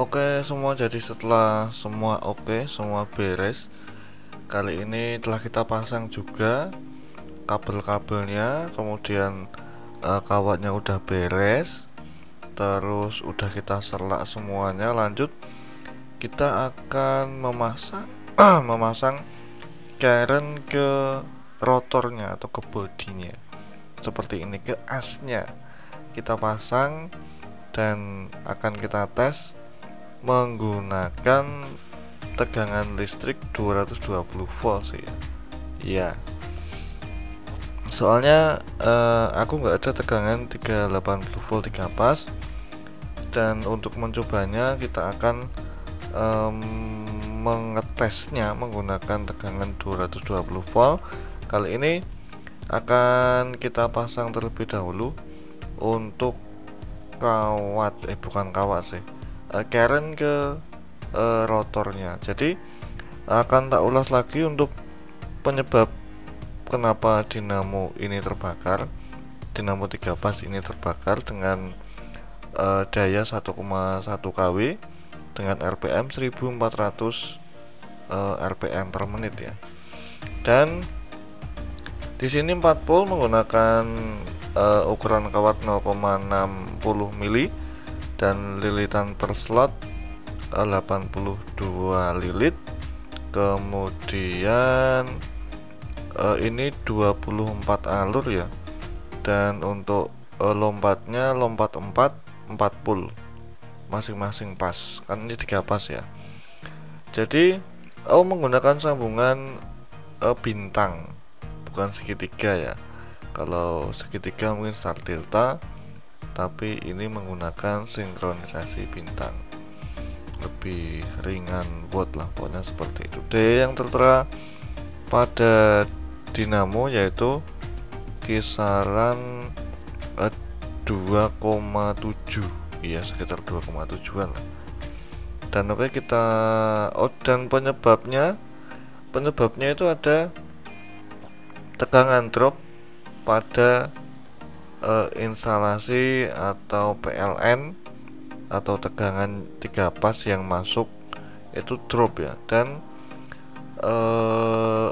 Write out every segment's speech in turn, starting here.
Oke semua, jadi setelah semua oke, semua beres, kali ini telah kita pasang juga kabel-kabelnya, kemudian kawatnya udah beres, terus udah kita selak semuanya. Lanjut kita akan memasang memasang karen ke rotornya atau ke bodinya, seperti ini, ke asnya kita pasang dan akan kita tes menggunakan tegangan listrik 220 volt sih ya. Iya. Soalnya aku nggak ada tegangan 380 volt 3 pas, dan untuk mencobanya kita akan mengetesnya menggunakan tegangan 220 volt. Kali ini akan kita pasang terlebih dahulu untuk kawat, bukan kawat sih, karen ke rotornya. Jadi akan tak ulas lagi untuk penyebab kenapa dinamo ini terbakar, dinamo 3 pas ini terbakar dengan daya 1,1 kW dengan RPM 1400 RPM per menit ya. Dan di sini 4 pol menggunakan ukuran kawat 0,60 mili dan lilitan per slot 82 lilit. Kemudian ini 24 alur ya, dan untuk lompatnya lompat 4 pul masing-masing pas, kan ini 3 pas ya. Jadi menggunakan sambungan bintang, bukan segitiga ya. Kalau segitiga mungkin star delta, tapi ini menggunakan sinkronisasi bintang, lebih ringan buat lah, pokoknya seperti itu. Daya yang tertera pada dinamo yaitu kisaran 2,7, iya sekitar 2,7an lah. Dan oke kita dan penyebabnya itu ada tegangan drop pada instalasi atau PLN atau tegangan 3 pas yang masuk itu drop ya. Dan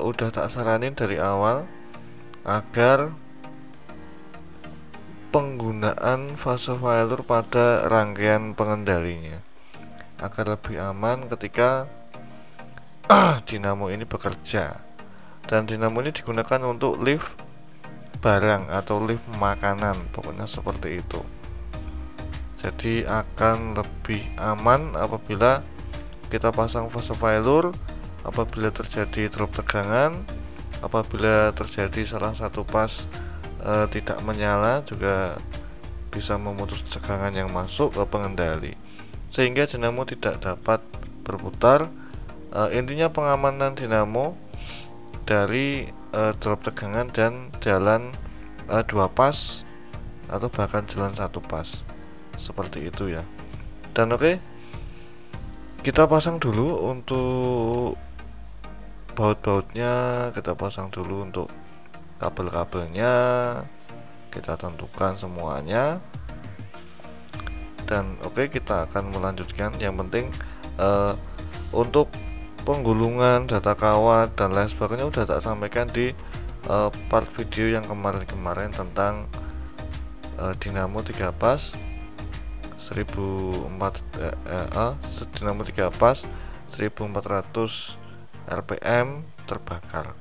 udah tak saranin dari awal agar penggunaan fase failure pada rangkaian pengendalinya agar lebih aman ketika dinamo ini bekerja. Dan dinamo ini digunakan untuk lift barang atau lift makanan, pokoknya seperti itu. Jadi akan lebih aman apabila kita pasang fase failure, apabila terjadi drop tegangan, apabila terjadi salah satu pas tidak menyala, juga bisa memutus tegangan yang masuk ke pengendali sehingga dinamo tidak dapat berputar. Intinya pengamanan dinamo dari drop tegangan dan jalan 2 pas atau bahkan jalan 1 pas, seperti itu ya. Dan oke, kita pasang dulu untuk baut-bautnya, kita pasang dulu untuk kabel-kabelnya, kita tentukan semuanya. Dan oke, kita akan melanjutkan. Yang penting untuk penggulungan data kawat dan lain sebagainya udah tak sampaikan di part video yang kemarin tentang dinamo 3 pas 1400 RPM terbakar.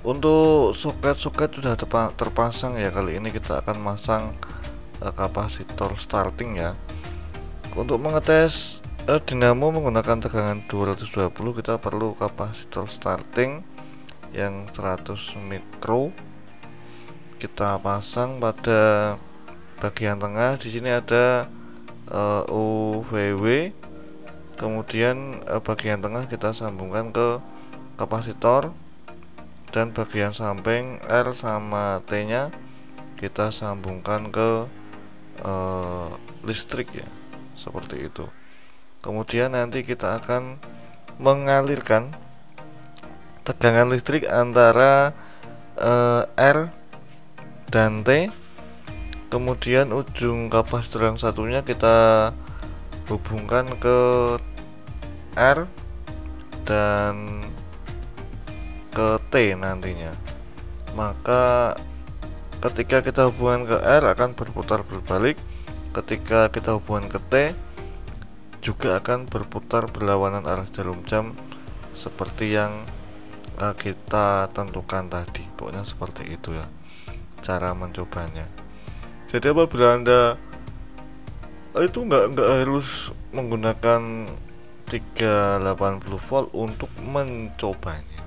Untuk soket-soket sudah terpasang ya. Kali ini kita akan masang kapasitor starting ya. Untuk mengetes dinamo menggunakan tegangan 220, kita perlu kapasitor starting yang 100 mikro. Kita pasang pada bagian tengah. Di sini ada UVW. Kemudian bagian tengah kita sambungkan ke kapasitor, dan bagian samping R sama T nya kita sambungkan ke listrik ya, seperti itu. Kemudian nanti kita akan mengalirkan tegangan listrik antara R dan T. Kemudian ujung kapasitor yang satunya kita hubungkan ke R dan ke T nantinya. Maka ketika kita hubungan ke R akan berputar berbalik, ketika kita hubungan ke T juga akan berputar berlawanan arah jarum jam seperti yang kita tentukan tadi. Pokoknya seperti itu ya cara mencobanya. Jadi apabila Anda itu nggak harus menggunakan 380 volt untuk mencobanya.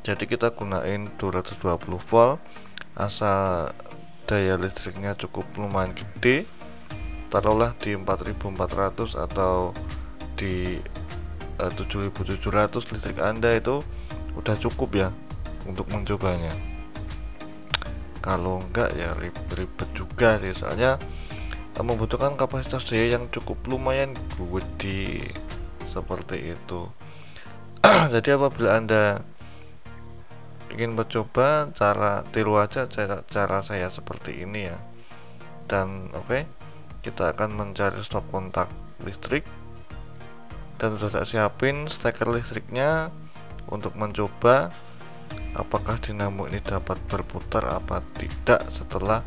Jadi kita gunain 220 volt asal daya listriknya cukup lumayan gede, taruhlah di 4400 atau di 7700 listrik Anda itu udah cukup ya untuk mencobanya. Kalau enggak ya ribet juga sih, soalnya membutuhkan kapasitas daya yang cukup lumayan gede seperti itu. Jadi apabila Anda ingin mencoba, cara tiru aja cara saya seperti ini ya. Dan oke, kita akan mencari stop kontak listrik, dan sudah saya siapin steker listriknya untuk mencoba apakah dinamo ini dapat berputar apa tidak setelah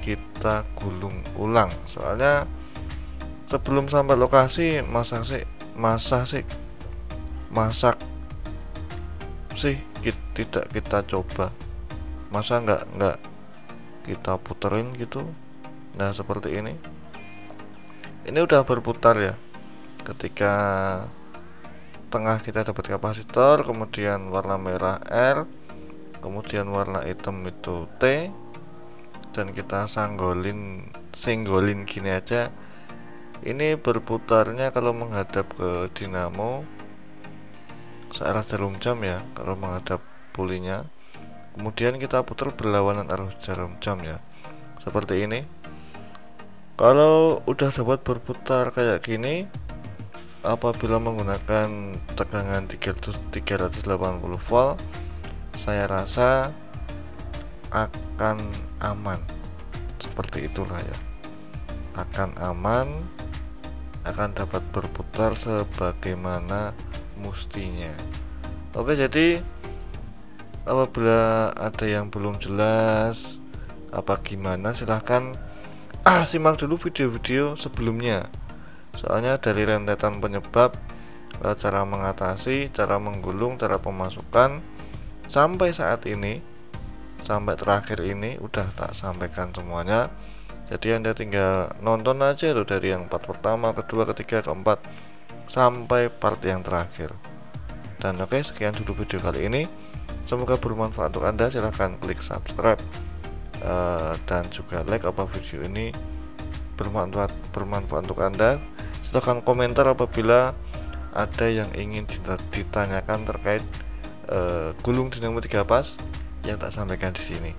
kita gulung ulang. Soalnya sebelum sampai lokasi masak sih tidak kita coba, masa nggak kita puterin gitu. Nah seperti ini udah berputar ya. Ketika tengah kita dapat kapasitor, kemudian warna merah R, kemudian warna hitam itu T, dan kita senggolin gini aja. Ini berputarnya kalau menghadap ke dinamo searah jarum jam ya, kalau menghadap pulinya. Kemudian kita putar berlawanan arah jarum jam ya, seperti ini. Kalau udah dapat berputar kayak gini, apabila menggunakan tegangan 380 volt, saya rasa akan aman. Seperti itulah ya, akan aman, akan dapat berputar sebagaimana mustinya. Oke, jadi apabila ada yang belum jelas apa gimana, silahkan simak dulu video-video sebelumnya. Soalnya dari rentetan penyebab, cara mengatasi, cara menggulung, cara pemasukan, sampai saat ini, sampai terakhir ini udah tak sampaikan semuanya. Jadi Anda tinggal nonton aja loh, dari yang part pertama, kedua, ketiga, keempat, sampai part yang terakhir. Dan oke, sekian dulu video kali ini. Semoga bermanfaat untuk Anda. Silahkan klik subscribe dan juga like apa video ini bermanfaat untuk Anda. Silahkan komentar apabila ada yang ingin ditanyakan terkait gulung dinamo 3 pas yang tak sampaikan di sini.